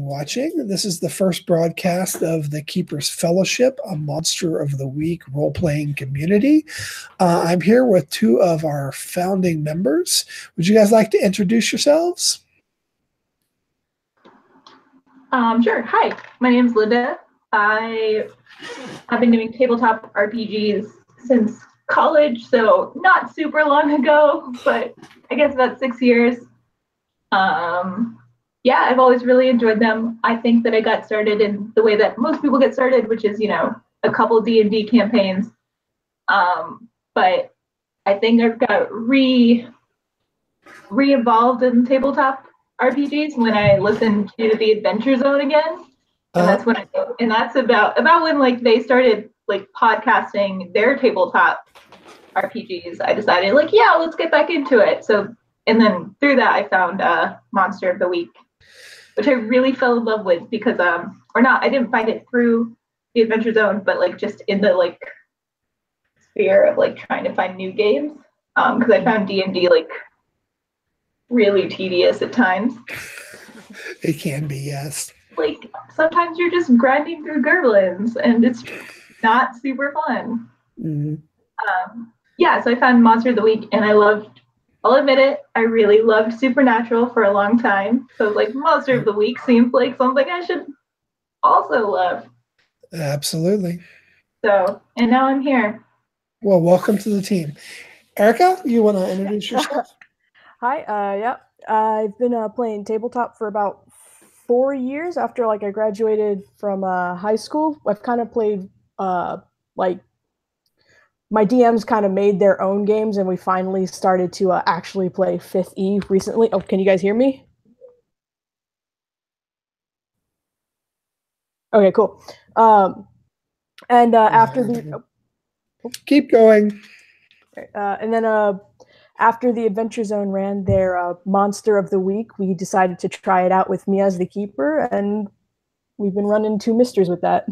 watching. This is the first broadcast of the Keepers Fellowship, a Monster of the Week role-playing community. I'm here with two of our founding members. Would you guys like to introduce yourselves? Sure. Hi, my name is Linda. I have been doing tabletop RPGs since college, so not super long ago, but I guess about 6 years. Yeah, I've always really enjoyed them. I think that I got started in the way that most people get started, which is, a couple D&D campaigns. But I think I've got re-evolved in tabletop RPGs when I listened to the Adventure Zone again. And that's when that's about when they started podcasting their tabletop RPGs. I decided yeah, let's get back into it. So, and then through that I found Monster of the Week, which I really fell in love with because I didn't find it through the Adventure Zone, but just in the sphere of trying to find new games. Because I found D&D really tedious at times. It can be, yes. Sometimes you're just grinding through Gerblins and it's not super fun. Mm-hmm. Yeah, so I found Monster of the Week and I'll admit it, I really loved Supernatural for a long time. So Monster of the Week seems like something I should also love. Absolutely. So, and now I'm here. Well, welcome to the team. Erica, you want to introduce yourself? Hi, yeah. I've been playing tabletop for about 4 years after I graduated from high school. I've kind of played my DMs kind of made their own games, and we finally started to actually play 5th E recently. Oh, can you guys hear me? Okay, cool. And after the... Keep going. And then after the Adventure Zone ran their Monster of the Week, we decided to try it out with me as the keeper, and we've been running 2 misters with that.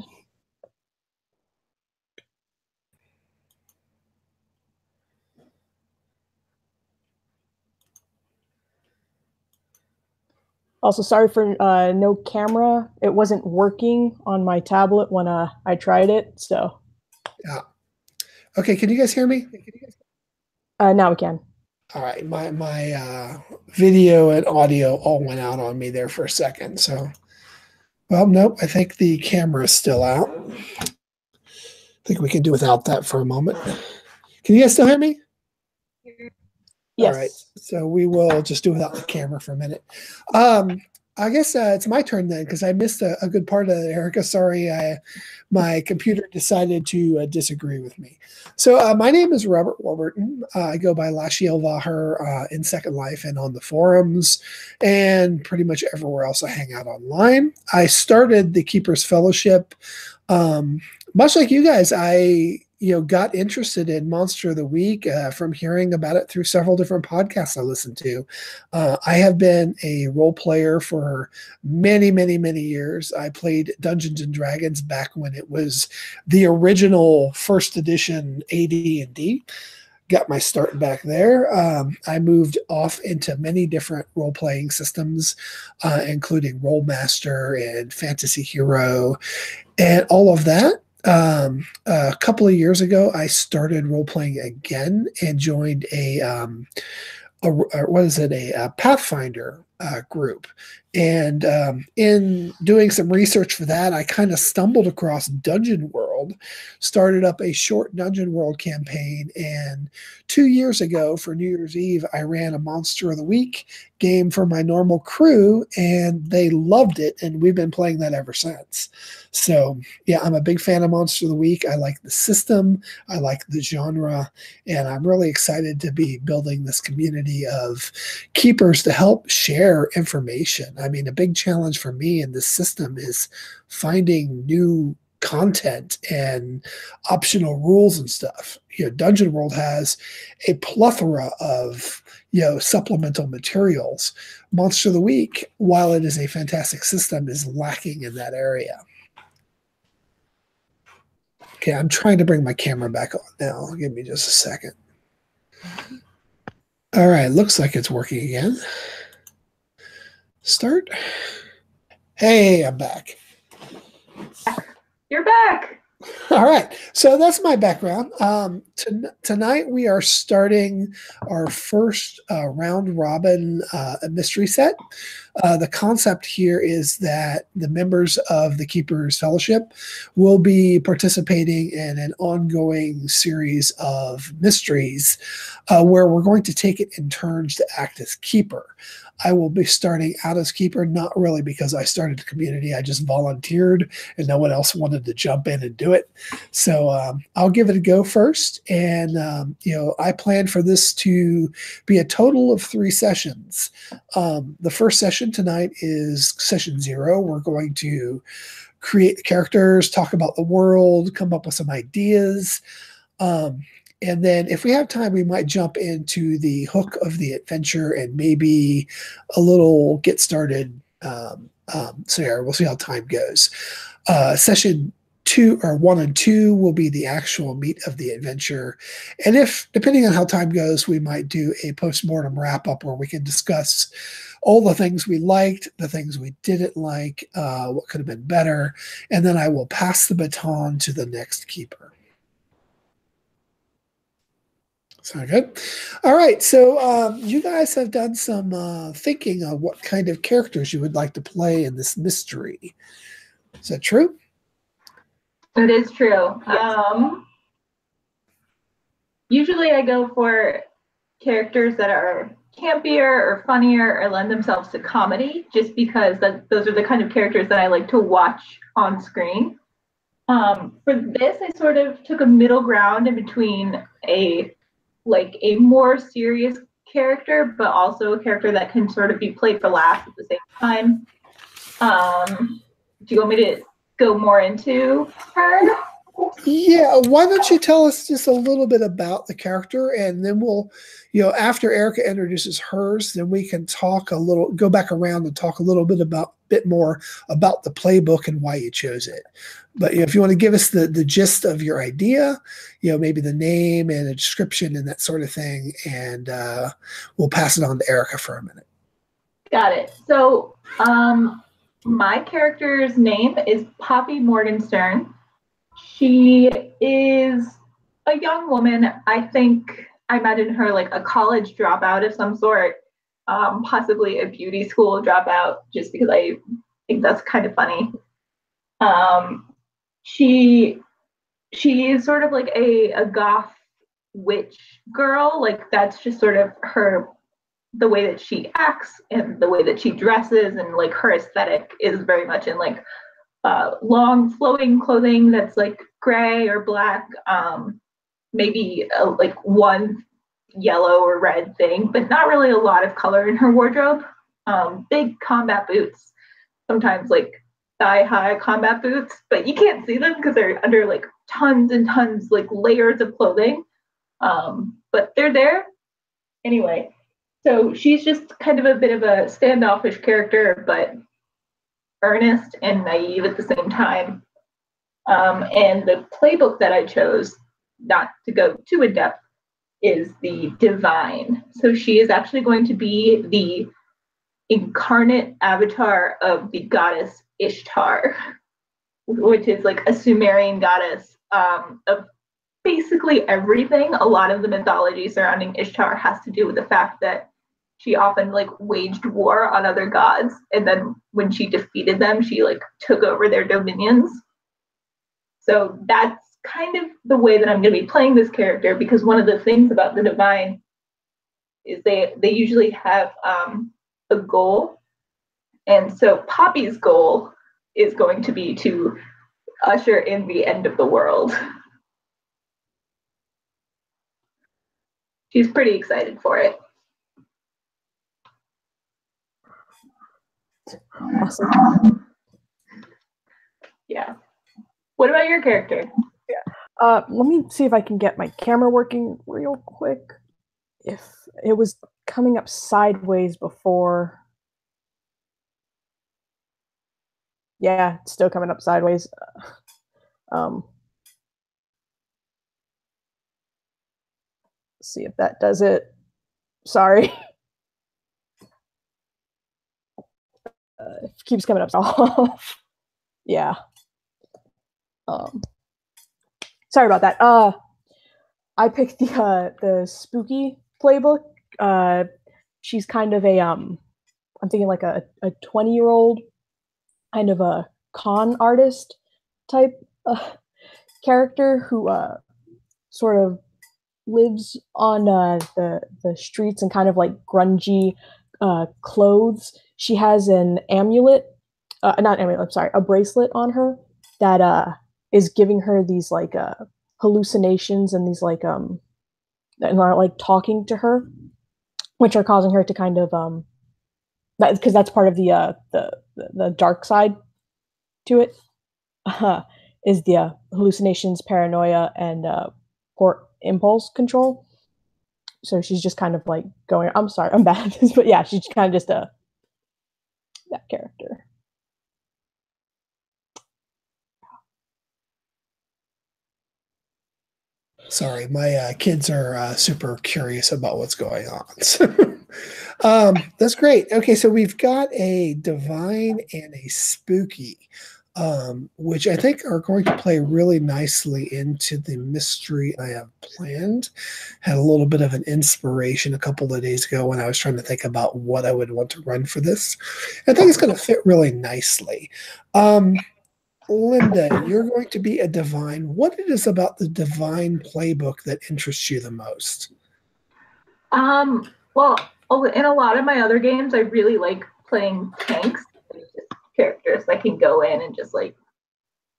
Also, sorry for no camera. It wasn't working on my tablet when I tried it, so. Yeah. Okay, can you guys hear me? Now we can. All right, my video and audio all went out on me there for a second. So, well, nope, I think the camera is still out. I think we can do without that for a moment. Can you guys still hear me? Yes. All right, so we will just do without the camera for a minute. I guess it's my turn then, because I missed a good part of it, Erica. Sorry, my computer decided to disagree with me. So my name is Robert Warburton. I go by Lashiel Vaher in Second Life and on the forums and pretty much everywhere else I hang out online. I started the Keepers Fellowship. Much like you guys, I got interested in Monster of the Week from hearing about it through several different podcasts I listened to. I have been a role player for many, many, many years. I played Dungeons and Dragons back when it was the original first edition AD&D. Got my start back there. I moved off into many different role-playing systems, including Rollmaster and Fantasy Hero and all of that. A couple of years ago, I started role playing again and joined a Pathfinder group. And in doing some research for that, I kind of stumbled across Dungeon World, started up a short Dungeon World campaign. And 2 years ago for New Year's Eve, I ran a Monster of the Week game for my normal crew, and they loved it. And we've been playing that ever since. So yeah, I'm a big fan of Monster of the Week. I like the system. I like the genre. And I'm really excited to be building this community of keepers to help share information. I mean, a big challenge for me in this system is finding new content and optional rules and stuff. Dungeon World has a plethora of supplemental materials. Monster of the Week, while it is a fantastic system, is lacking in that area. Okay, I'm trying to bring my camera back on now. Give me just a second. All right, looks like it's working again. Start. Hey, I'm back. You're back. All right, so that's my background. Tonight we are starting our first round robin mystery set. The concept here is that the members of the Keepers Fellowship will be participating in an ongoing series of mysteries where we're going to take it in turns to act as keeper. I will be starting out as keeper, not really because I started the community. I just volunteered and no one else wanted to jump in and do it. So I'll give it a go first. And, I plan for this to be a total of 3 sessions. The first session tonight is session 0. We're going to create the characters, talk about the world, come up with some ideas. And then if we have time, we might jump into the hook of the adventure and maybe a little get started scenario. We'll see how time goes. Session 2 or 1 and 2 will be the actual meat of the adventure. And if, depending on how time goes, we might do a post-mortem wrap-up where we can discuss all the things we liked, the things we didn't like, what could have been better. And then I will pass the baton to the next keeper. Sound good? All right. So you guys have done some thinking on what kind of characters you would like to play in this mystery. Is that true? It is true. Yes. Usually I go for characters that are campier or funnier or lend themselves to comedy, just because those are the kind of characters that I like to watch on screen. For this, I sort of took a middle ground in between a more serious character, but also a character that can sort of be played for laughs at the same time. Do you want me to go more into her? Yeah, why don't you tell us just a little bit about the character, and then we'll, after Erica introduces hers, then we can go back around and talk a little bit more about the playbook and why you chose it. But if you want to give us the gist of your idea, maybe the name and a description and that sort of thing, and we'll pass it on to Erica for a minute. Got it. So my character's name is Poppy Morgenstern. She is a young woman. I imagine her like a college dropout of some sort, possibly a beauty school dropout, just because I think that's kind of funny. She is sort of like a goth witch girl. Like that's just sort of the way that she acts and the way that she dresses, and like her aesthetic is very much in like long flowing clothing that's like gray or black, maybe like one yellow or red thing, but not really a lot of color in her wardrobe. Big combat boots, sometimes like thigh-high combat boots, but you can't see them because they're under like tons and tons, like layers of clothing. But they're there anyway. So she's just kind of a bit of a standoffish character, but earnest and naive at the same time. And the playbook that I chose, not to go too in depth, is the divine. So she is actually going to be the incarnate avatar of the goddess Ishtar, which is like a Sumerian goddess of basically everything. A lot of the mythology surrounding Ishtar has to do with the fact that she often like waged war on other gods, and then when she defeated them, she like took over their dominions. So that's kind of the way that I'm going to be playing this character, because one of the things about the divine is they usually have a goal, and so Poppy's goal is going to be to usher in the end of the world. She's pretty excited for it. Awesome. Yeah. What about your character? Let me see if I can get my camera working real quick. If it was coming up sideways before. Yeah, it's still coming up sideways. See if that does it. Sorry. keeps coming up off. Yeah. Sorry about that. I picked the spooky playbook. She's kind of I'm thinking like a 20-year-old kind of a con artist type character who sort of lives on the streets and kind of like grungy clothes. She has an amulet, not amulet, I'm sorry, a bracelet on her that is giving her these like hallucinations and these like and are like talking to her, which are causing her to kind of because that's part of the dark side to it, is the hallucinations, paranoia, and poor impulse control. So she's just kind of like going, I'm sorry, I'm bad at this, but yeah, she's kind of just that character. Sorry, my kids are super curious about what's going on. That's great. Okay, so we've got a divine and a spooky, which I think are going to play really nicely into the mystery I have planned. Had a little bit of an inspiration a couple of days ago when I was trying to think about what I would want to run for this. I think it's going to fit really nicely. Linda, you're going to be a divine. What it is about the divine playbook that interests you the most? Well, in a lot of my other games, I really like playing tanks, just characters that can go in and just like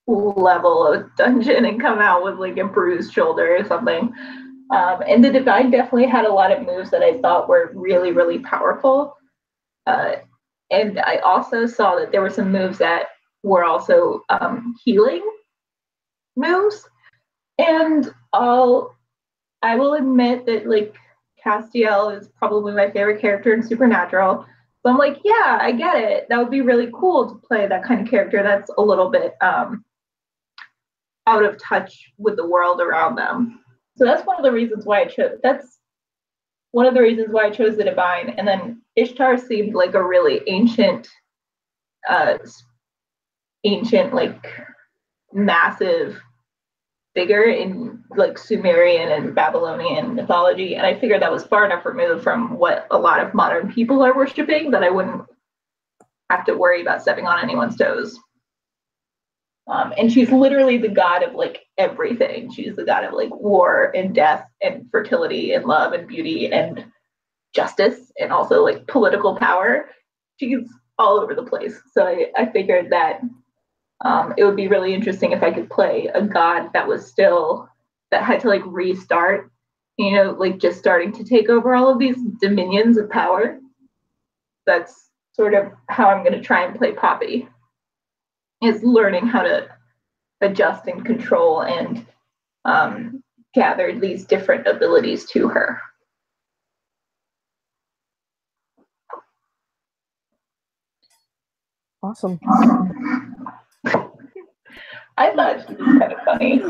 level a dungeon and come out with like a bruised shoulder or something. And the divine definitely had a lot of moves that I thought were really, really powerful. And I also saw that there were some moves that were also healing moves. And I will admit that like Castiel is probably my favorite character in Supernatural. So I'm like, yeah, I get it. That would be really cool to play that kind of character that's a little bit out of touch with the world around them. So that's one of the reasons why I chose. That's one of the reasons why I chose the divine. And then Ishtar seemed like a really ancient like massive figure in like Sumerian and Babylonian mythology, and I figured that was far enough removed from what a lot of modern people are worshiping that I wouldn't have to worry about stepping on anyone's toes. And she's literally the god of like everything. She's the god of like war and death and fertility and love and beauty and justice and also like political power. She's all over the place. So I figured that it would be really interesting if I could play a god that had to like restart, like just starting to take over all of these dominions of power. That's sort of how I'm going to try and play Poppy, is learning how to adjust and control and gather these different abilities to her. Awesome. I thought she was kind of funny.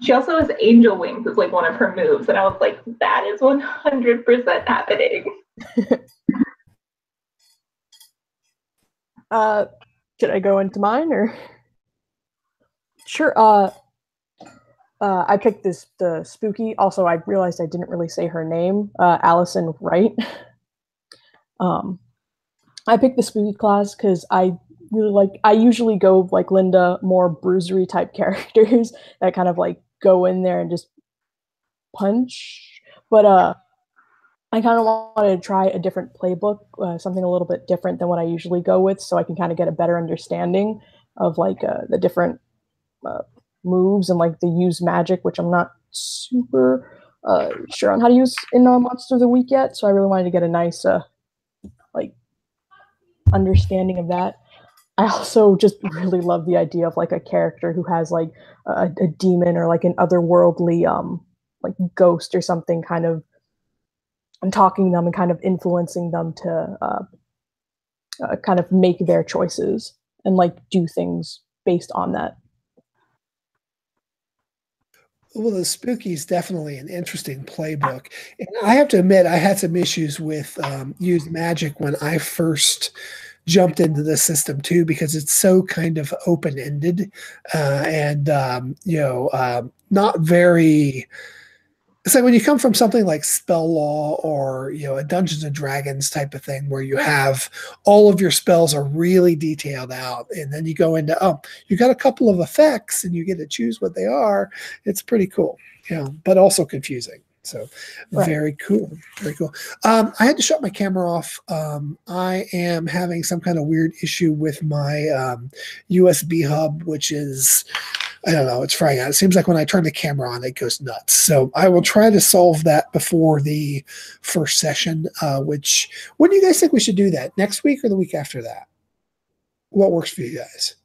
She also has angel wings as like one of her moves, and I was like, that is 100% happening. Should I go into mine or? Sure. I picked the spooky. Also, I realized I didn't really say her name. Allison Wright. I picked the spooky class because I usually go like Linda, more bruisery type characters that kind of like go in there and just punch. But I kind of wanted to try a different playbook, something a little bit different than what I usually go with, so I can kind of get a better understanding of like the different moves and like the use magic, which I'm not super sure on how to use in Monster of the Week yet. So I really wanted to get a nice like understanding of that. I also just really love the idea of like a character who has like a demon or like an otherworldly like ghost or something kind of and talking them and kind of influencing them to kind of make their choices and like do things based on that. Well, the spooky is definitely an interesting playbook, and I have to admit I had some issues with use magic when I first jumped into the system too, because it's so kind of open ended and not very. It's like when you come from something like spell law or a Dungeons and Dragons type of thing where you have all of your spells are really detailed out, and then you go into you got a couple of effects and you get to choose what they are. It's pretty cool, but also confusing. So very cool, very cool. I had to shut my camera off. I am having some kind of weird issue with my USB hub, which is, I don't know, it's frying out. It seems like when I turn the camera on, it goes nuts. So I will try to solve that before the first session, which, when do you guys think we should do that? Next week or the week after that? What works for you guys?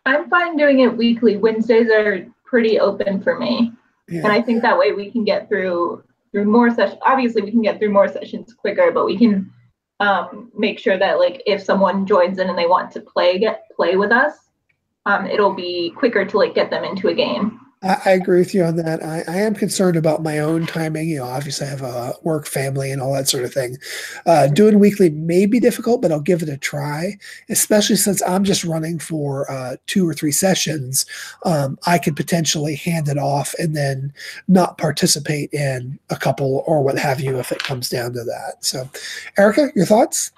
I'm fine doing it weekly. Wednesdays are pretty open for me. Yeah. And I think that way we can get through more sessions. Obviously, we can get through more sessions quicker, but we can make sure that, like, if someone joins in and they want to play with us, it'll be quicker to, like, get them into a game. I agree with you on that. I am concerned about my own timing. Obviously I have a work, family, and all that sort of thing. Doing weekly may be difficult, but I'll give it a try, especially since I'm just running for 2 or 3 sessions. I could potentially hand it off and then not participate in a couple or what have you if it comes down to that. So, Erica, your thoughts?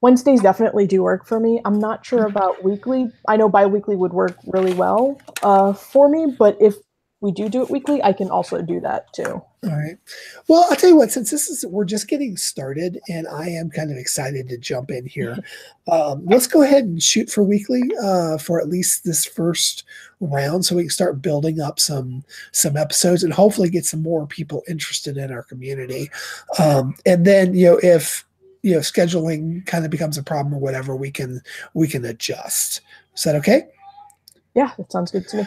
Wednesdays definitely do work for me. I'm not sure about weekly. I know bi-weekly would work really well for me, but if we do it weekly, I can also do that too. All right. Well, I'll tell you what, since we're just getting started and I am kind of excited to jump in here, let's go ahead and shoot for weekly for at least this first round so we can start building up some episodes and hopefully get some more people interested in our community. And then, if scheduling kind of becomes a problem or whatever, we can adjust. Is that okay? Yeah, that sounds good to me.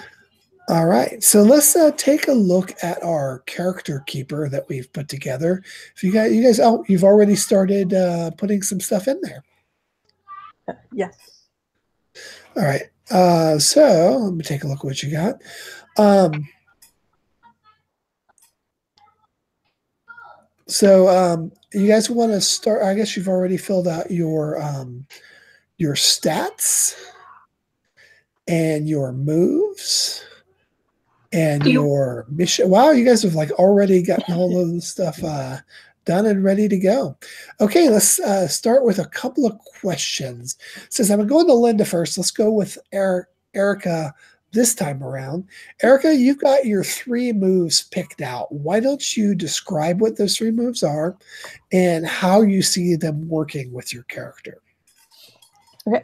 All right, so let's take a look at our character keeper that we've put together. If you guys, you've already started putting some stuff in there. Yes. All right, so let me take a look at what you got. So you guys want to start? I guess you've already filled out your stats and your moves and your mission. Wow, you guys have already gotten all of the stuff done and ready to go. Okay, let's start with a couple of questions. Since I'm going to Linda first, let's go with Erica this time around. Erica, you've got your 3 moves picked out. Why don't you describe what those 3 moves are and how you see them working with your character? Okay.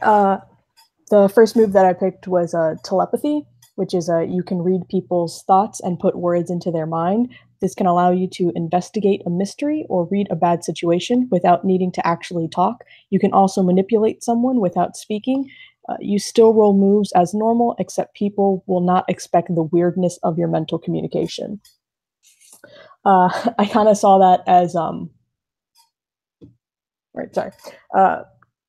The first move that I picked was telepathy, which is you can read people's thoughts and put words into their mind. This can allow you to investigate a mystery or read a bad situation without needing to actually talk. You can also manipulate someone without speaking. You still roll moves as normal, except people will not expect the weirdness of your mental communication. I kind of saw that as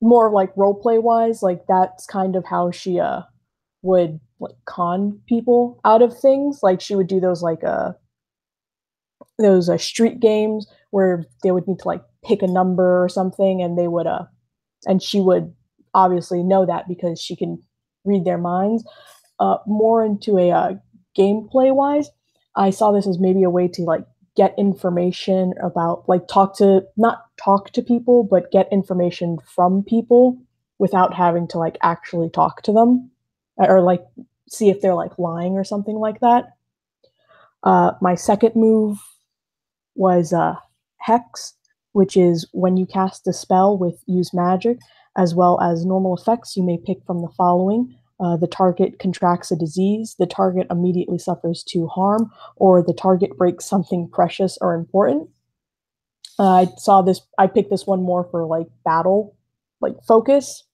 more like roleplay wise, like that's kind of how she would con people out of things. Like she would do those street games where they would need to pick a number or something, and they would and she would obviously know that because she can read their minds. More into a gameplay wise, I saw this as maybe a way to get information about not talk to people, but get information from people without having to actually talk to them or see if they're lying or something like that. My second move was Hex, which is when you cast a spell with use magic, as well as normal effects you may pick from the following. The target contracts a disease, the target immediately suffers 2 harm, or the target breaks something precious or important. I picked this one more for battle, focus,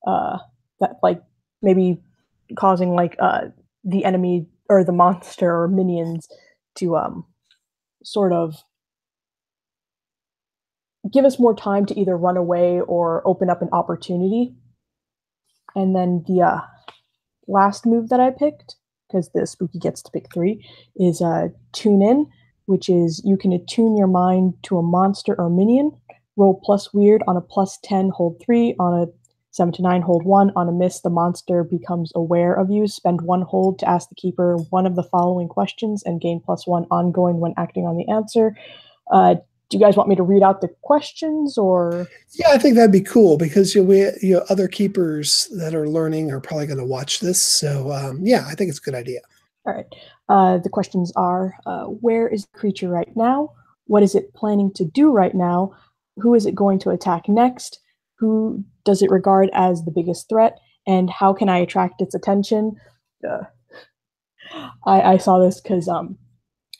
that maybe causing the enemy or the monster or minions to sort of give us more time to either run away or open up an opportunity. And then the last move that I picked because the spooky gets to pick 3, is Tune In, which is you can attune your mind to a monster or minion. Roll plus weird on a +10, hold 3. On a 7 to 9, hold 1. On a miss, the monster becomes aware of you. Spend 1 hold to ask the keeper one of the following questions and gain +1 ongoing when acting on the answer. Do you guys want me to read out the questions, or? Yeah, I think that'd be cool because other keepers that are learning are probably going to watch this. So yeah, I think it's a good idea. All right. The questions are, where is the creature right now? What is it planning to do right now? Who is it going to attack next? Who does it regard as the biggest threat? And how can I attract its attention? I saw this because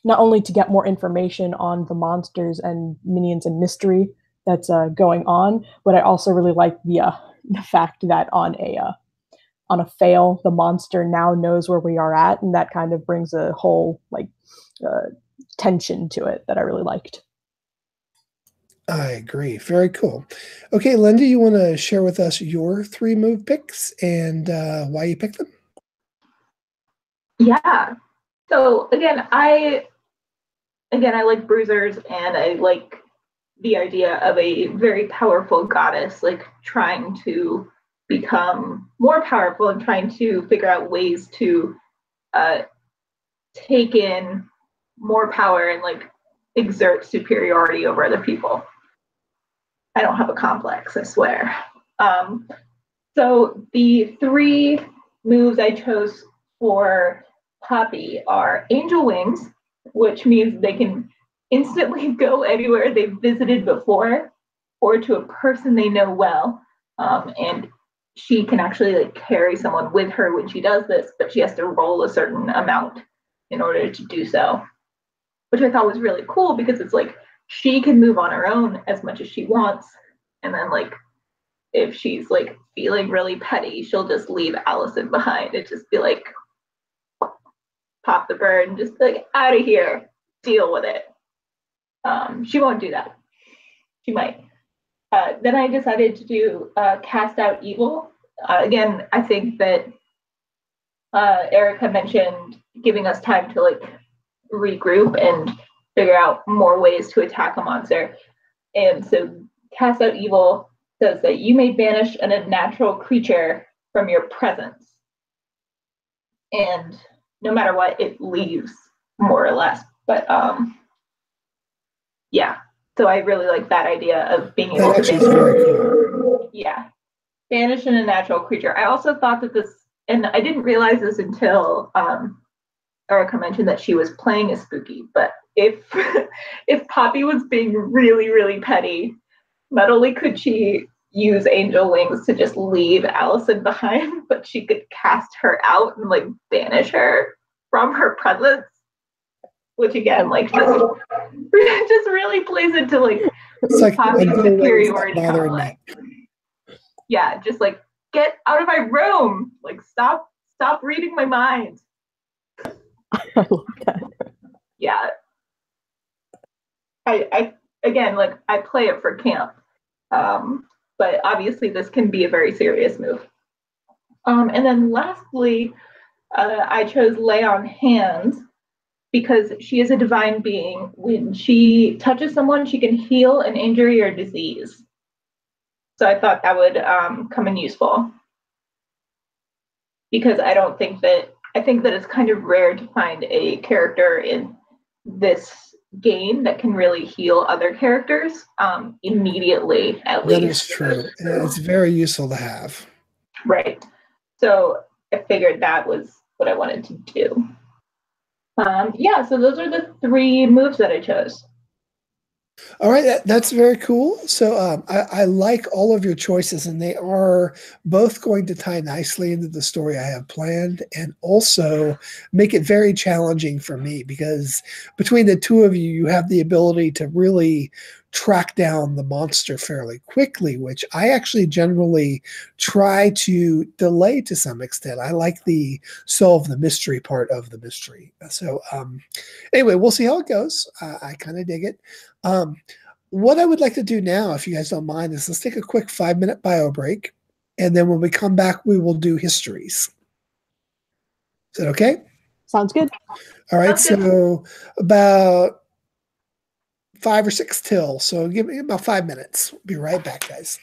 not only to get more information on the monsters and minions and mystery that's going on, but I also really like the fact that on a fail, the monster now knows where we are at, and that kind of brings a whole tension to it that I really liked. I agree. Very cool. Okay, Linda, you want to share with us your 3 move picks and why you picked them? Yeah. So again, I like bruisers, and I like the idea of a very powerful goddess, like trying to become more powerful and trying to figure out ways to take in more power and like exert superiority over other people. I don't have a complex, I swear. So the 3 moves I chose for Poppy are Angel Wings, which means they can instantly go anywhere they've visited before or to a person they know well. And she can actually like carry someone with her when she does this, but she has to roll a certain amount in order to do so, which I thought was really cool because it's like she can move on her own as much as she wants. And then like if she's like feeling really petty, she'll just leave Allison behind and just be like, pop the bird and just be like, out of here, deal with it. She won't do that. She might. Then I decided to do Cast Out Evil. Again, I think that Erica mentioned giving us time to like regroup and figure out more ways to attack a monster. And so Cast Out Evil says that you may banish an unnatural creature from your presence. And no matter what, it leaves, more or less. But yeah, so I really like that idea of being able to banish. Very cool. Yeah, banish an unnatural creature. I also thought that this, and I didn't realize this until Erica mentioned that she was playing a spooky. But if Poppy was being really, really petty, not only could she use angel wings to just leave Allison behind, but she could cast her out and like banish her from her presence, which again, like just really plays into like Poppy's superiority complex. Yeah, just like get out of my room, like stop reading my mind. I love that. Yeah, I again, like I play it for camp. But obviously this can be a very serious move. And then lastly, I chose Lay on Hands because she is a divine being. When she touches someone, she can heal an injury or disease. So I thought that would come in useful because I think that it's kind of rare to find a character in this game that can really heal other characters immediately, at least. That is true. It's very useful to have. Right. So I figured that was what I wanted to do. Yeah, so those are the 3 moves that I chose. All right, that's very cool. So I like all of your choices, and they are both going to tie nicely into the story I have planned and also make it very challenging for me because between the 2 of you, you have the ability to really track down the monster fairly quickly, which I actually generally try to delay to some extent. I like the solve the mystery part of the mystery. So anyway, we'll see how it goes. I kind of dig it. What I would like to do now, if you guys don't mind, is let's take a quick 5-minute bio break. And then when we come back, we will do histories. Is that okay? Sounds good. All right, Sounds good. so about 5 or 6 till. So give me about 5 minutes. Be right back, guys.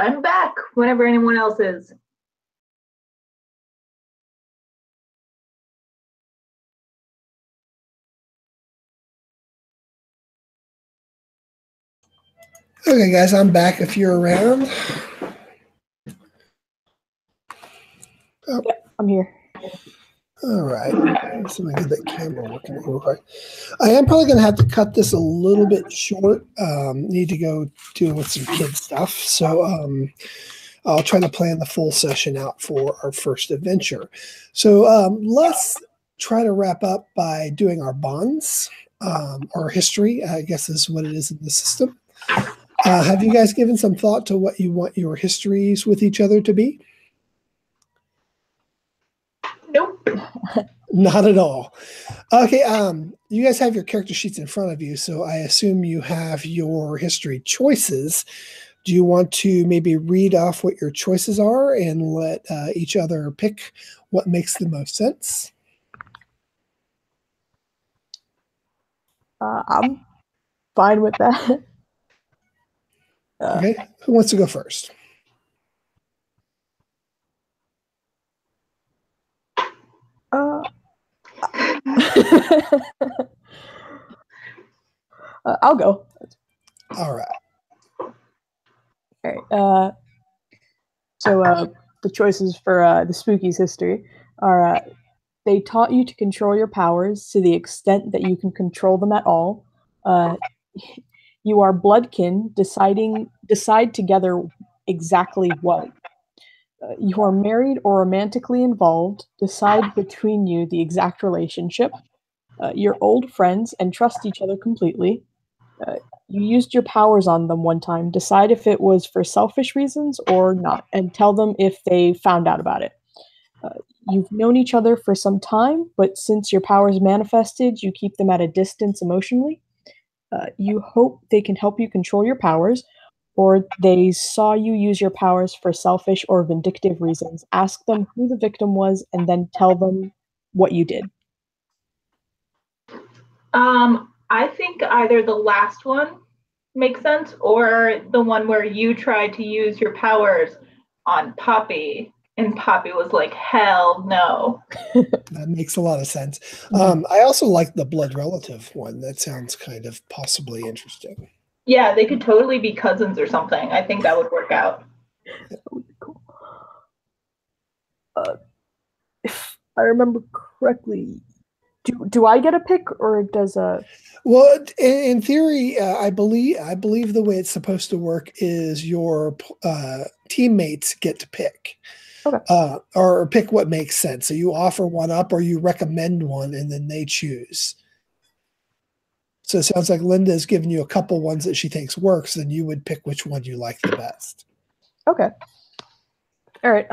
I'm back whenever anyone else is. Okay, guys, I'm back if you're around. Oh. Yeah, I'm here. All right. Let's get that camera working real quick. I am probably going to have to cut this a little bit short. Need to go deal with some kid stuff. So I'll try to plan the full session out for our first adventure. So let's try to wrap up by doing our bonds, or history, I guess is what it is in the system. Have you guys given some thought to what you want your histories with each other to be? Nope. Not at all. Okay, you guys have your character sheets in front of you, so I assume you have your history choices. Do you want to maybe read off what your choices are and let each other pick what makes the most sense? I'm fine with that. Okay, who wants to go first? I'll go. All right. All right. So the choices for the Spookies history are they taught you to control your powers to the extent that you can control them at all. You are bloodkin, decide together exactly what. You are married or romantically involved, decide between you the exact relationship. You're old friends and trust each other completely. You used your powers on them one time, decide if it was for selfish reasons or not, and tell them if they found out about it. You've known each other for some time, but since your powers manifested, you keep them at a distance emotionally. You hope they can help you control your powers, or they saw you use your powers for selfish or vindictive reasons. Ask them who the victim was and then tell them what you did. I think either the last one makes sense or the one where you tried to use your powers on Poppy and Poppy was like, hell no. That makes a lot of sense. I also like the blood relative one. That sounds kind of possibly interesting. Yeah, they could totally be cousins or something. I think that would work out. That would be cool. If I remember correctly, do I get a pick or does a? Well, in theory, I believe the way it's supposed to work is your teammates get to pick, or pick what makes sense. So you offer one up, or you recommend one, and then they choose. So it sounds like Linda's given you a couple ones that she thinks works, and you would pick which one you like the best. Okay. All right.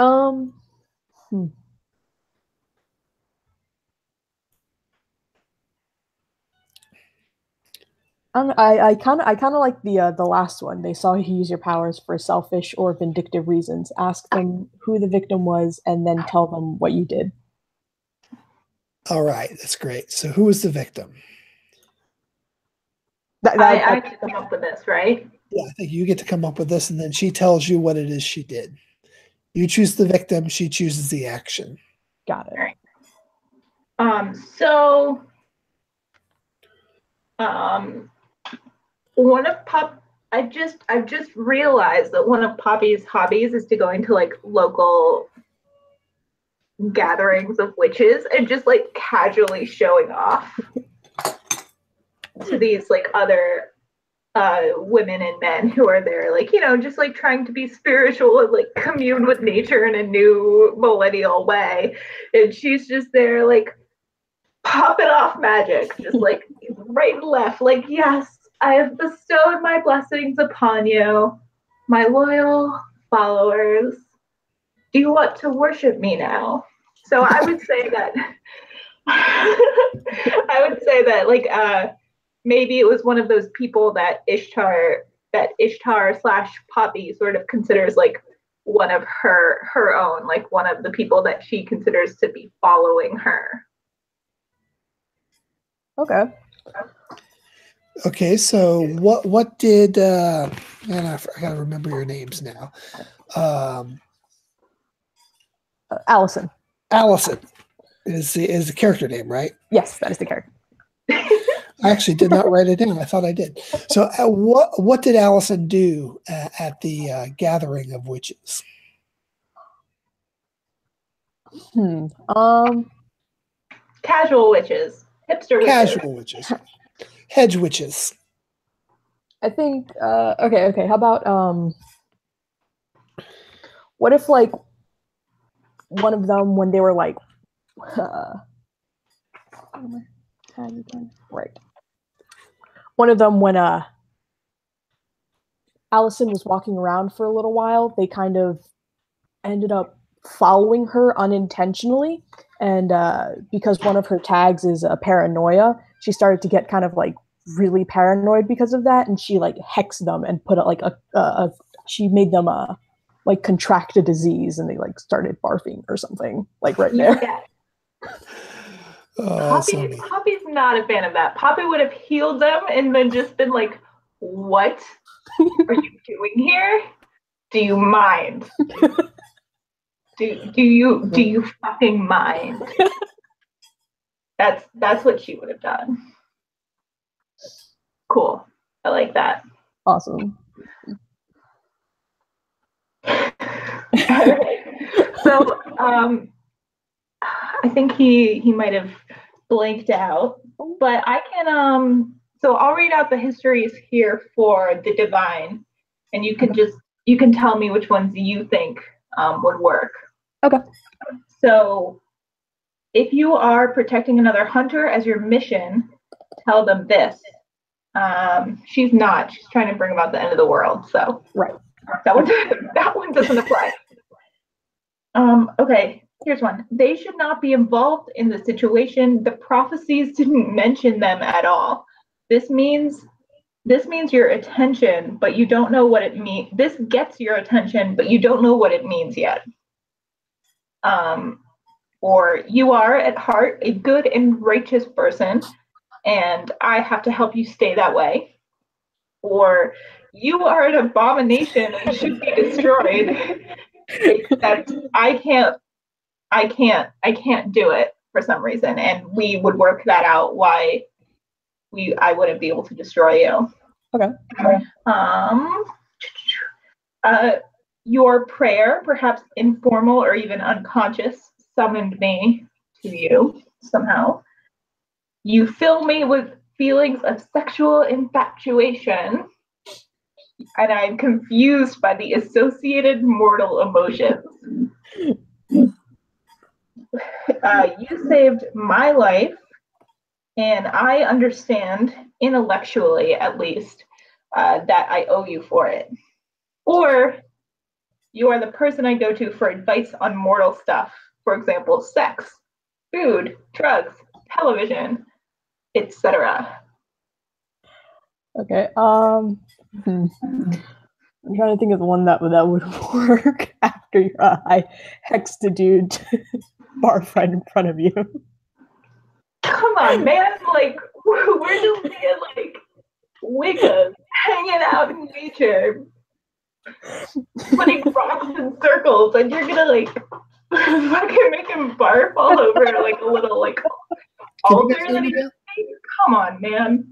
I kind of like the last one. They saw you use your powers for selfish or vindictive reasons. Ask them who the victim was, and then tell them what you did. All right, that's great. So who was the victim? I get to come up with this, right? Yeah, I think you get to come up with this, and then she tells you what it is she did. You choose the victim, she chooses the action. Got it. All right. I've just realized that one of Poppy's hobbies is to go into like local gatherings of witches and just like casually showing off to these like other women and men who are there, like, you know, just like trying to be spiritual and like commune with nature in a new millennial way. And she's just there like popping off magic, just like right and left, like, yes, I have bestowed my blessings upon you, my loyal followers. Do you want to worship me now? So I would say that like maybe it was one of those people that Ishtar / Poppy sort of considers like one of her own, like one of the people that she considers to be following her. Okay. Okay, so what did And I gotta remember your names now. Allison. Allison is the character name, right? Yes, that is the character. I actually did not write it down. I thought I did. So, what did Allison do at the gathering of witches? Casual witches, hipster witches. Casual witches, hedge witches. I think. Okay. How about what if like one of them when they were like, right? One of them when Allison was walking around for a little while, they kind of ended up following her unintentionally, and because one of her tags is paranoia, she started to get kind of like really paranoid because of that, and she like hexed them and put like she made them like contract a disease, and they like started barfing or something like right there. Yeah. Oh, Poppy's not a fan of that. Poppy would have healed them and then just been like, "What are you doing here? Do you mind? Do you fucking mind?" That's what she would have done. Cool. I like that. Awesome. All right. So I think he might have blanked out, but I can so I'll read out the histories here for the divine, and you can tell me which ones you think would work. Okay. So if you are protecting another hunter as your mission, tell them this. She's not. She's trying to bring about the end of the world. So right. That one doesn't apply. Okay, here's one. They should not be involved in the situation. The prophecies didn't mention them at all. This means your attention, but you don't know what it means. This gets your attention, but you don't know what it means yet. Or you are at heart a good and righteous person, and I have to help you stay that way. Or you are an abomination and should be destroyed. Except I can't do it for some reason, and we would work that out why I wouldn't be able to destroy you. Okay. Your prayer, perhaps informal or even unconscious, summoned me to you somehow. You fill me with feelings of sexual infatuation, and I'm confused by the associated mortal emotions. You saved my life, and I understand, intellectually at least, that I owe you for it. Or you are the person I go to for advice on mortal stuff. For example, sex, food, drugs, television, etc. Okay. I'm trying to think of the one that would work after I hexed a dude to barf right in front of you. Come on, man! Like we're just being like Wiccas, hanging out in nature, putting rocks in circles, and you're gonna like fucking make him barf all over like a little like altar that he's made? Come on, man.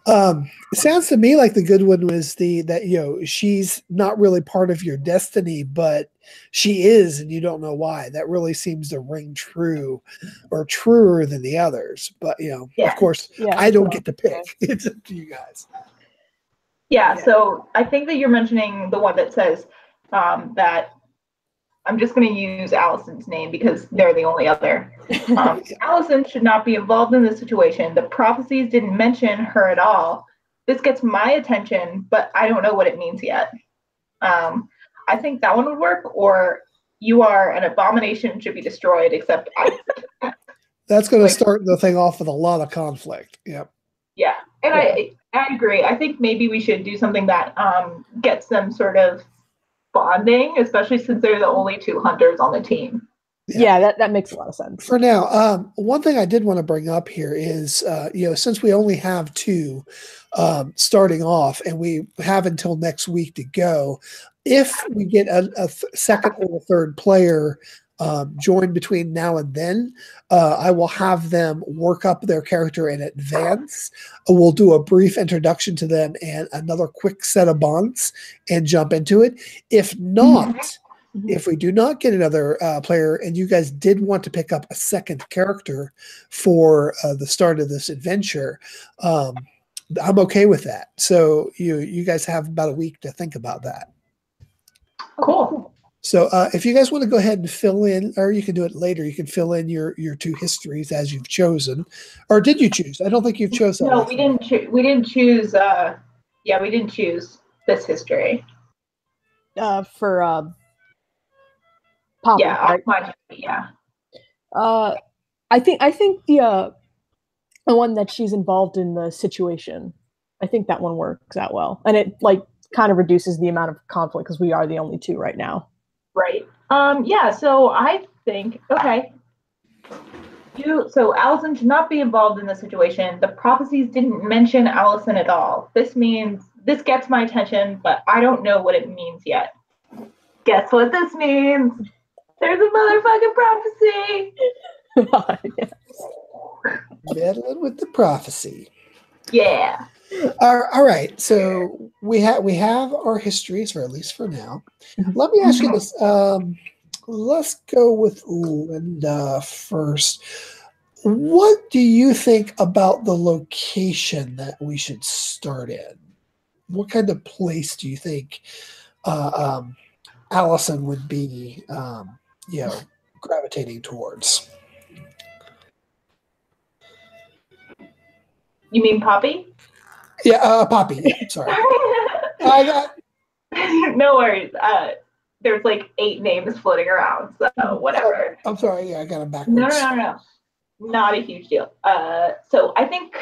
It sounds to me like the good one was that she's not really part of your destiny, but she is, and you don't know why. That really seems to ring true, or truer than the others. But of course, I don't get to pick. It's up to you guys. Yeah. So I think that you're mentioning the one that says that. I'm just going to use Allison's name because they're the only other. Allison should not be involved in this situation. The prophecies didn't mention her at all. This gets my attention, but I don't know what it means yet. I think that one would work. Or you are an abomination and should be destroyed, except I. That's going to start the thing off with a lot of conflict. Yep. Yeah. And I agree. I think maybe we should do something that gets them sort of bonding, especially since they're the only two hunters on the team. Yeah, that makes a lot of sense. For now, one thing I did want to bring up here is, since we only have two starting off and we have until next week to go, if we get a second or a third player join between now and then, I will have them work up their character in advance. We'll do a brief introduction to them and another quick set of bonds and jump into it. If not, if we do not get another player and you guys did want to pick up a second character for the start of this adventure, I'm okay with that. So you guys have about a week to think about that. Cool. So if you guys want to go ahead and fill in, or you can do it later, you can fill in your two histories as you've chosen. Or did you choose? I don't think you've chosen. No, we didn't choose. We didn't choose. We didn't choose this history. For Poppy, yeah, right? Yeah. I think the one that she's involved in the situation, I think that one works out well, and it kind of reduces the amount of conflict because we are the only two right now. Right. Yeah. So I think So Allison should not be involved in the situation. The prophecies didn't mention Allison at all. This gets my attention, but I don't know what it means yet. Guess what this means? There's a motherfucking prophecy. Yes. Meddling with the prophecy. Yeah. All right. So we have our histories, or at least for now. Let me ask you this. Let's go with Linda first. What do you think about the location that we should start in? What kind of place do you think Allison would be, gravitating towards? You mean Poppy? Yeah, Poppy. Yeah, sorry. I got. No worries. There's 8 names floating around, so whatever. I'm sorry. Yeah, I got them backwards. No. Not a huge deal. So I think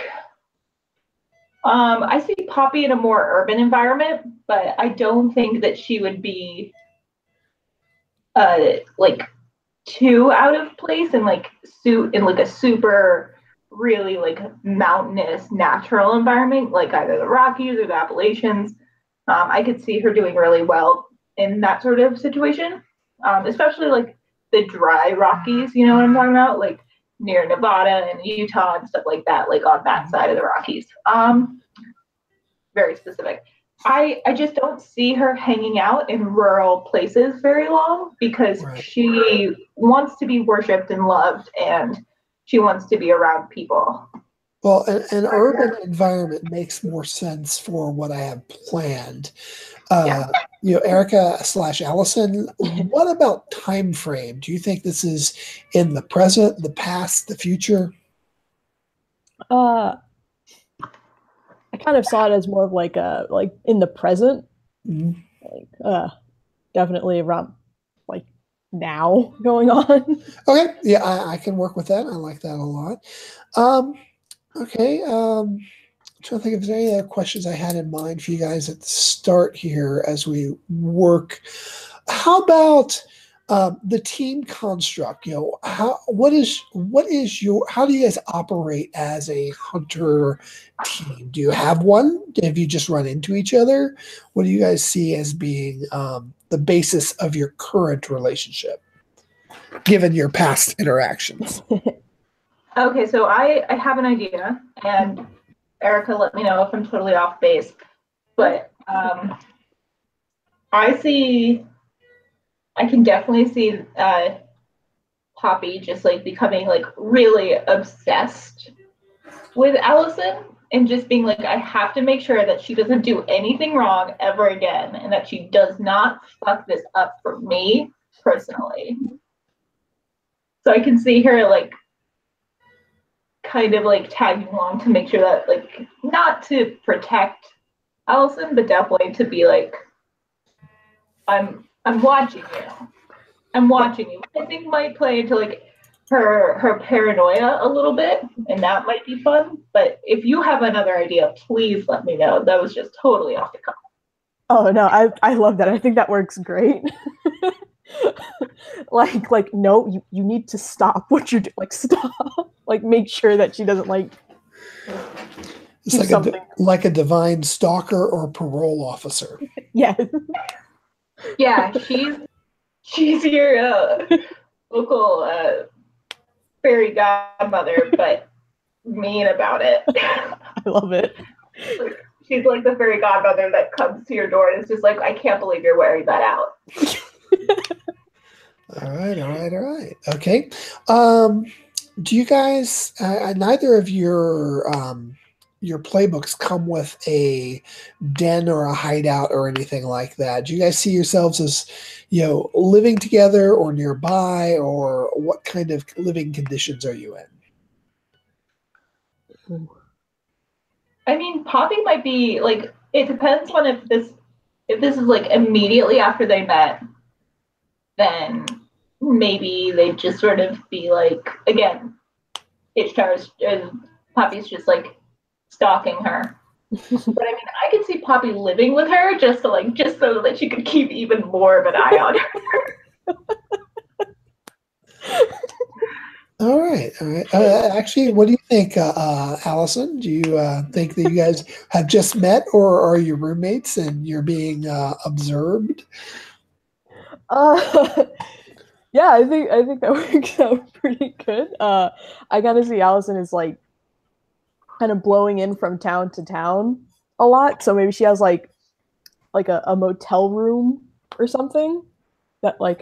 I see Poppy in a more urban environment, but I don't think that she would be too out of place in a super really mountainous natural environment, like either the Rockies or the Appalachians. I could see her doing really well in that sort of situation, especially the dry Rockies. You know what I'm talking about? Near Nevada and Utah and stuff like that, on that side of the Rockies. Very specific. I just don't see her hanging out in rural places very long because she wants to be worshipped and loved, and she wants to be around people. Well, an urban environment makes more sense for what I have planned. Erica / Allison, what about time frame? Do you think this is in the present, the past, the future? I kind of saw it as more of in the present. Mm-hmm. Definitely around now going on. Okay, yeah, I can work with that. I like that a lot. Okay, I'm trying to think if there's any other questions I had in mind for you guys at the start here as we work. How about the team construct? How do you guys operate as a hunter team? Do you have one? Have you just run into each other? What do you guys see as being the basis of your current relationship, given your past interactions? Okay, so I have an idea, and Erica, let me know if I'm totally off base. But I can definitely see Poppy just becoming really obsessed with Allison and just being I have to make sure that she doesn't do anything wrong ever again and that she does not fuck this up for me personally. So I can see her kind of tagging along to make sure that not to protect Allison, but definitely to be I'm watching you. I'm watching you. I think might play into her paranoia a little bit, and that might be fun. But if you have another idea, please let me know. That was just totally off the cuff. Oh no, I love that. I think that works great. like no, you need to stop what you're doing. Like stop. Like make sure that she doesn't like It's like a divine stalker or parole officer. Yeah. Yeah, she's your local fairy godmother, but mean about it. I love it. She's like the fairy godmother that comes to your door and is just like, I can't believe you're wearing that out. All right. Okay. Do you guys? Neither of your playbooks come with a den or a hideout or anything like that. Do you guys see yourselves as, living together or nearby, or what kind of living conditions are you in? I mean, Poppy might be like, it depends on if this is like immediately after they met, then maybe they'd just sort of be like, again, Poppy's just like stalking her. But I mean, I could see Poppy living with her just so that she could keep even more of an eye on her. All right. Actually, what do you think, Allison? Do you think that you guys have just met, or are you roommates and you're being observed? Yeah, I think that works out pretty good. I kind of see Allison as like kind of blowing in from town to town a lot. So maybe she has like a motel room or something that like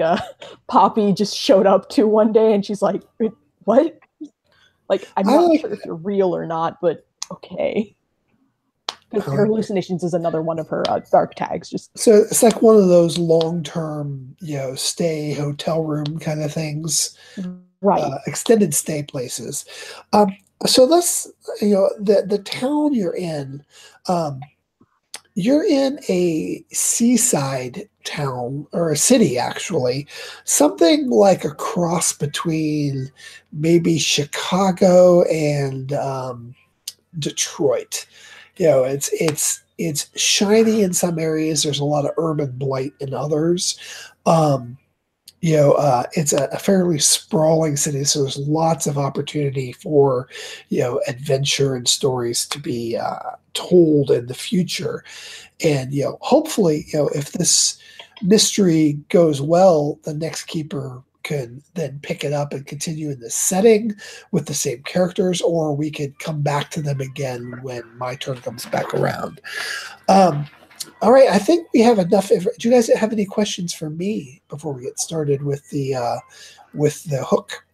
Poppy just showed up to one day, and she's like, what? Like, I'm not sure if you're real or not, but okay. Because her hallucinations is another one of her dark tags. So it's like one of those long-term, stay hotel room kind of things, right? Extended stay places. So let's, the town you're in. You're in a seaside town, or a city, actually, something like a cross between maybe Chicago and Detroit. It's shiny in some areas. There's a lot of urban blight in others. It's a fairly sprawling city, so there's lots of opportunity for, adventure and stories to be told in the future. And, hopefully, if this mystery goes well, the next keeper could then pick it up and continue in this setting with the same characters, or we could come back to them again when my turn comes back around. All right, I think we have enough. Do you guys have any questions for me before we get started with the hook?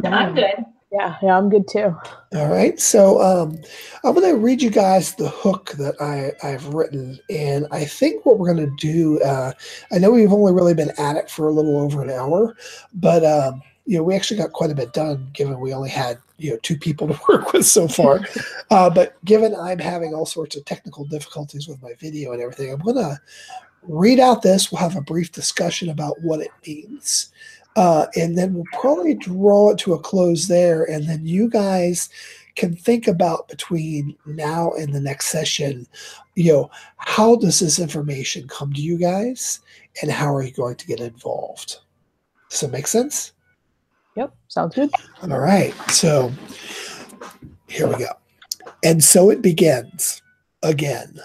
I'm good. Yeah, I'm good too. All right, so I'm going to read you guys the hook that I've written, and I think what we're going to do. I know we've only really been at it for a little over an hour, but we actually got quite a bit done, given we only had 2 people to work with so far. But given I'm having all sorts of technical difficulties with my video and everything, I'm going to read out this. We'll have a brief discussion about what it means. And then we'll probably draw it to a close there. And then you guys can think about, between now and the next session, how does this information come to you guys, and how are you going to get involved? Does that make sense? Yep, sounds good. All right, so here we go. And so it begins again.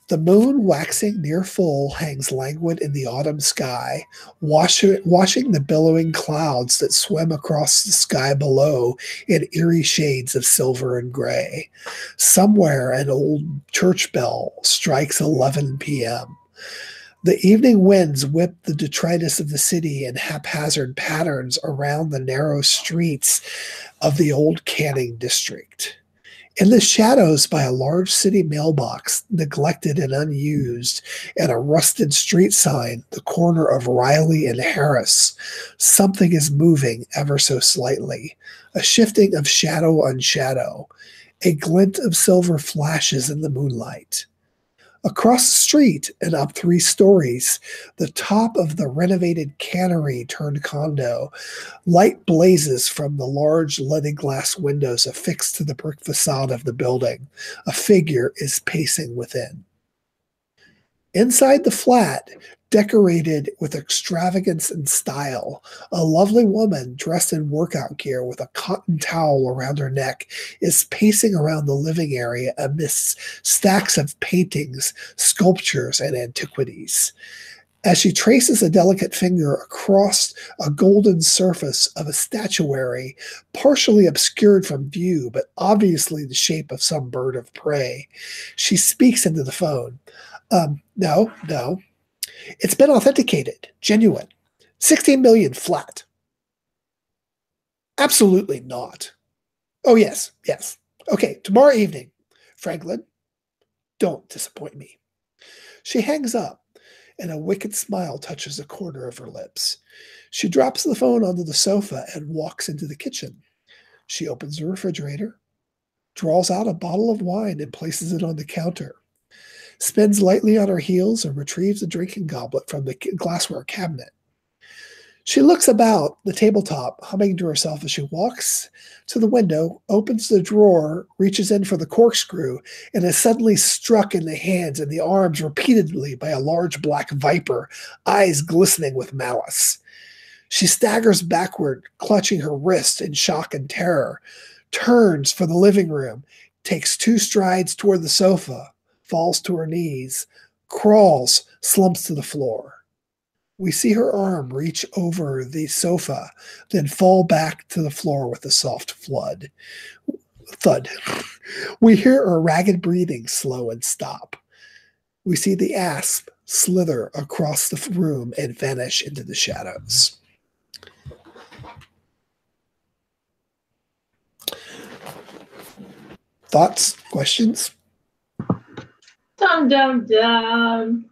The moon, waxing near full, hangs languid in the autumn sky, washing the billowing clouds that swim across the sky below in eerie shades of silver and gray. Somewhere an old church bell strikes 11 p.m. The evening winds whip the detritus of the city in haphazard patterns around the narrow streets of the old canning district. In the shadows by a large city mailbox, neglected and unused, and a rusted street sign, the corner of Riley and Harris, something is moving ever so slightly, a shifting of shadow on shadow. A glint of silver flashes in the moonlight. Across the street and up 3 stories, the top of the renovated cannery turned condo, light blazes from the large leaded glass windows affixed to the brick facade of the building. A figure is pacing within. Inside the flat, decorated with extravagance and style, a lovely woman dressed in workout gear with a cotton towel around her neck is pacing around the living area amidst stacks of paintings, sculptures, and antiquities. As she traces a delicate finger across a golden surface of a statuary, partially obscured from view, but obviously the shape of some bird of prey, she speaks into the phone. No. It's been authenticated. Genuine. 16 million flat. Absolutely not. Oh, yes. Okay, tomorrow evening. Franklin, don't disappoint me. She hangs up, and a wicked smile touches the corner of her lips. She drops the phone onto the sofa and walks into the kitchen. She opens the refrigerator, draws out a bottle of wine and places it on the counter, spins lightly on her heels and retrieves a drinking goblet from the glassware cabinet. She looks about the tabletop, humming to herself as she walks to the window, opens the drawer, reaches in for the corkscrew, and is suddenly struck in the hands and the arms repeatedly by a large black viper, eyes glistening with malice. She staggers backward, clutching her wrist in shock and terror, turns for the living room, takes 2 strides toward the sofa, falls to her knees, crawls, slumps to the floor. We see her arm reach over the sofa, then fall back to the floor with a soft thud. We hear her ragged breathing slow and stop. We see the asp slither across the room and vanish into the shadows. Thoughts? Questions? Dum.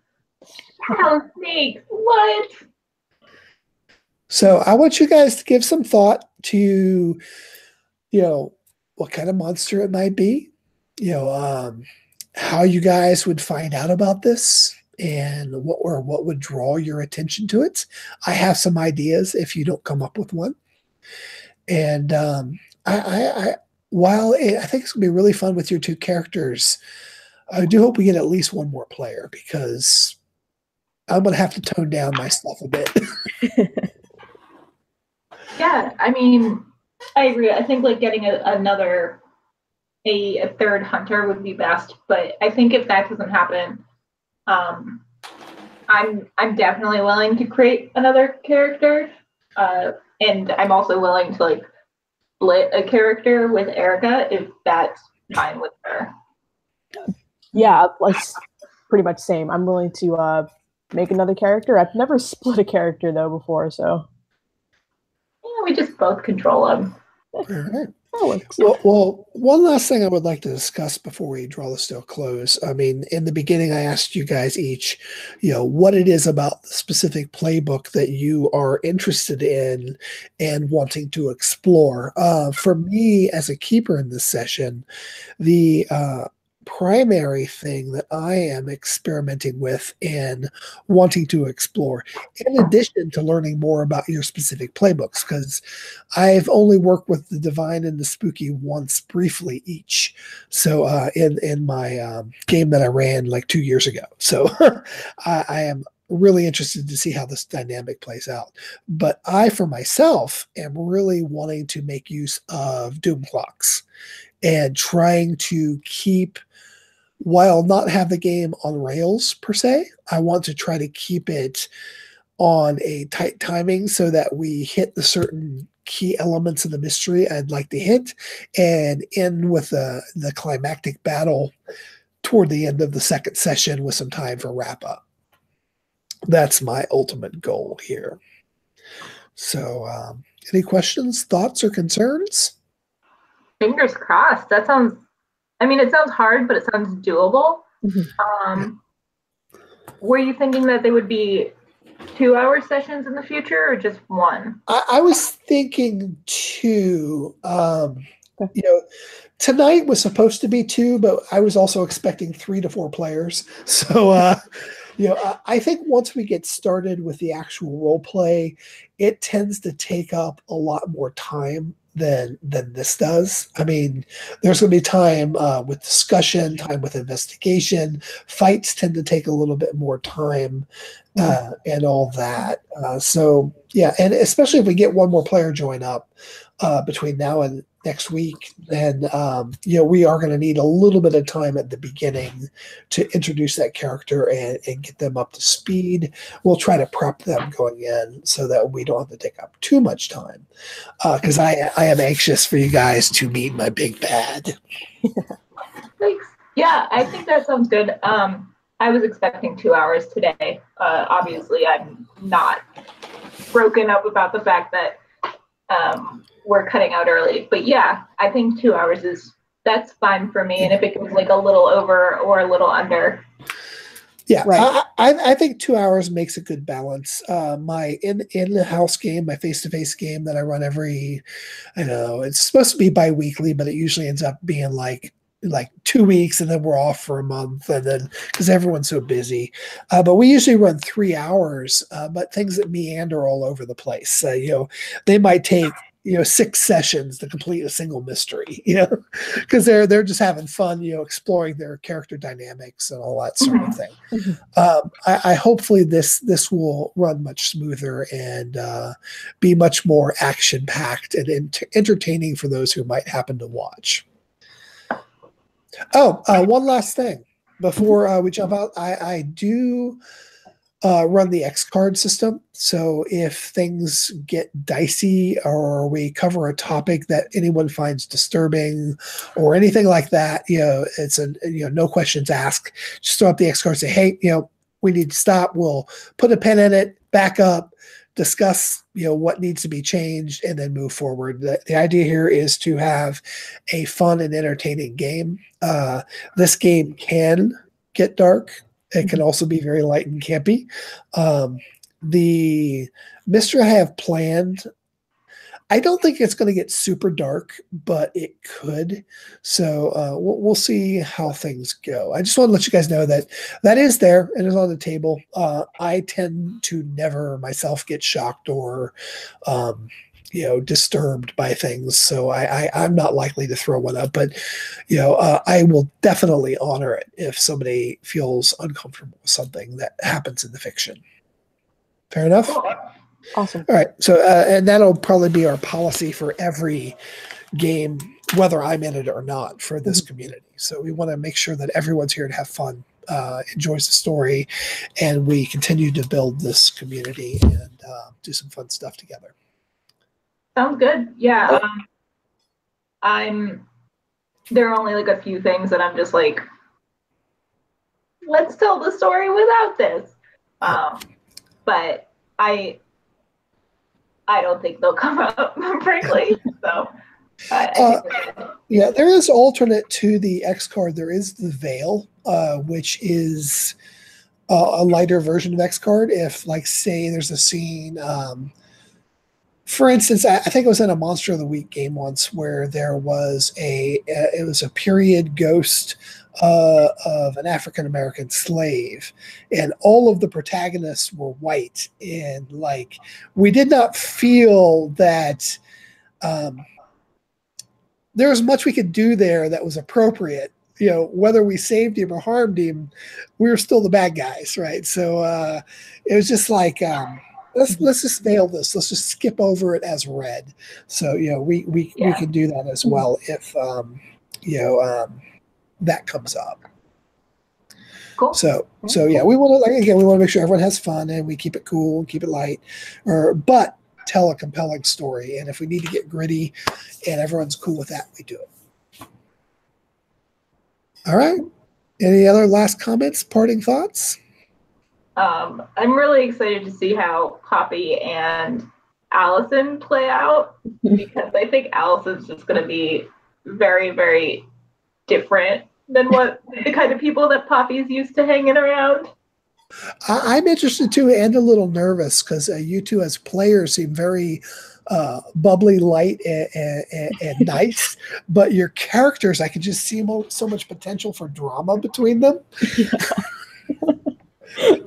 House snakes. What? So I want you guys to give some thought to, what kind of monster it might be, how you guys would find out about this and what would draw your attention to it. I have some ideas if you don't come up with one. And while I think it's going to be really fun with your 2 characters, I do hope we get at least one more player because I'm going to have to tone down my stuff a bit. Yeah, I mean, I agree. I think like getting a third hunter would be best, but I think if that doesn't happen, I'm definitely willing to create another character, and I'm also willing to like split a character with Erica if that's fine with her. Yeah, like pretty much same. I'm willing to make another character. I've never split a character though before, so yeah, we just both control them. All right. Well, one last thing I would like to discuss before we draw this to a close. I mean, in the beginning, I asked you guys each, what it is about the specific playbook that you are interested in and wanting to explore. For me, as a keeper in this session, the primary thing that I am experimenting with and wanting to explore, in addition to learning more about your specific playbooks, because I've only worked with the divine and the spooky once briefly each. So in my game that I ran like 2 years ago. So I am really interested to see how this dynamic plays out. But I, for myself, am really wanting to make use of doom clocks and trying to keep, while not have the game on rails per se, I want to try to keep it on a tight timing so that we hit the certain key elements of the mystery I'd like to hit and end with the climactic battle toward the end of the second session with some time for wrap up. That's my ultimate goal here. So any questions, thoughts, or concerns? Fingers crossed. That sounds, it sounds hard, but it sounds doable. Were you thinking that they would be 2-hour sessions in the future or just one? I was thinking 2. Tonight was supposed to be 2, but I was also expecting 3 to 4 players. So, I think once we get started with the actual role play, it tends to take up a lot more time than this does. I mean, there's going to be time with discussion, time with investigation. Fights tend to take a little bit more time and all that. So yeah, and especially if we get one more player join up between now and next week, then we are going to need a little bit of time at the beginning to introduce that character and get them up to speed. We'll try to prep them going in so that we don't have to take up too much time, because I am anxious for you guys to meet my big bad. Thanks. Yeah, I think that sounds good. I was expecting 2 hours today. Obviously, I'm not broken up about the fact that we're cutting out early. But yeah, I think 2 hours that's fine for me. And if it goes like a little over or a little under. Yeah, right. I think 2 hours makes a good balance. My in-house game, my face-to-face game that I run it's supposed to be bi-weekly, but it usually ends up being like 2 weeks, and then we're off for a month, and then because everyone's so busy. But we usually run 3 hours, but things that meander all over the place. They might take 6 sessions to complete a single mystery, because they're just having fun, exploring their character dynamics and all that sort of thing. I hopefully this will run much smoother and be much more action packed and entertaining for those who might happen to watch. One last thing before we jump out. I do run the X card system. So if things get dicey or we cover a topic that anyone finds disturbing or anything like that, it's no questions asked. Just throw up the X card and say, hey, we need to stop. We'll put a pin in it, back up, discuss what needs to be changed, and then move forward. The idea here is to have a fun and entertaining game. This game can get dark. It can also be very light and campy. The mystery I have planned, I don't think it's going to get super dark, but it could. So we'll see how things go. I just want to let you guys know that is there and is on the table. I tend to never myself get shocked or disturbed by things. So I'm not likely to throw one up, but I will definitely honor it if somebody feels uncomfortable with something that happens in the fiction. Fair enough? Awesome. All right. So, and that'll probably be our policy for every game, whether I'm in it or not, for this community. So we want to make sure that everyone's here to have fun, enjoys the story, and we continue to build this community and do some fun stuff together. Sounds good. Yeah. There are only like a few things that I'm just like, let's tell the story without this. But I don't think they'll come up, frankly. So I think there is alternate to the X card. There is the Veil, which is a lighter version of X card. If, like, say there's a scene, for instance, I think it was in a Monster of the Week game once where there was it was a period ghost of an African-American slave, and all of the protagonists were white, and like we did not feel that there was much we could do there that was appropriate. Whether we saved him or harmed him, we were still the bad guys, right? So it was just like let's just fail this. Let's just skip over it as read. So we can do that as well if that comes up. Cool. So yeah, we want to make sure everyone has fun and we keep it cool and keep it light, but tell a compelling story. And if we need to get gritty and everyone's cool with that, we do it. All right. Any other last comments, parting thoughts? I'm really excited to see how Poppy and Allison play out, because I think Allison's just going to be very, very different than what the kind of people that Poppy's used to hanging around. I'm interested too, and a little nervous, because you two as players seem very bubbly, light, and nice, but your characters, I can just see so much potential for drama between them.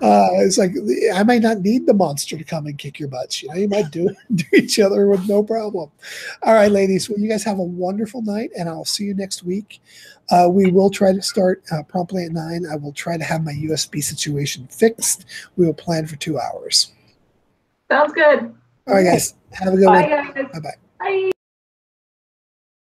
It's like I might not need the monster to come and kick your butts. You know, you might do each other with no problem. All right, ladies. Well, you guys have a wonderful night, and I'll see you next week. We will try to start promptly at 9. I will try to have my USB situation fixed. We will plan for 2 hours. Sounds good. All right, guys. Have a good Bye, one. guys. Bye-bye.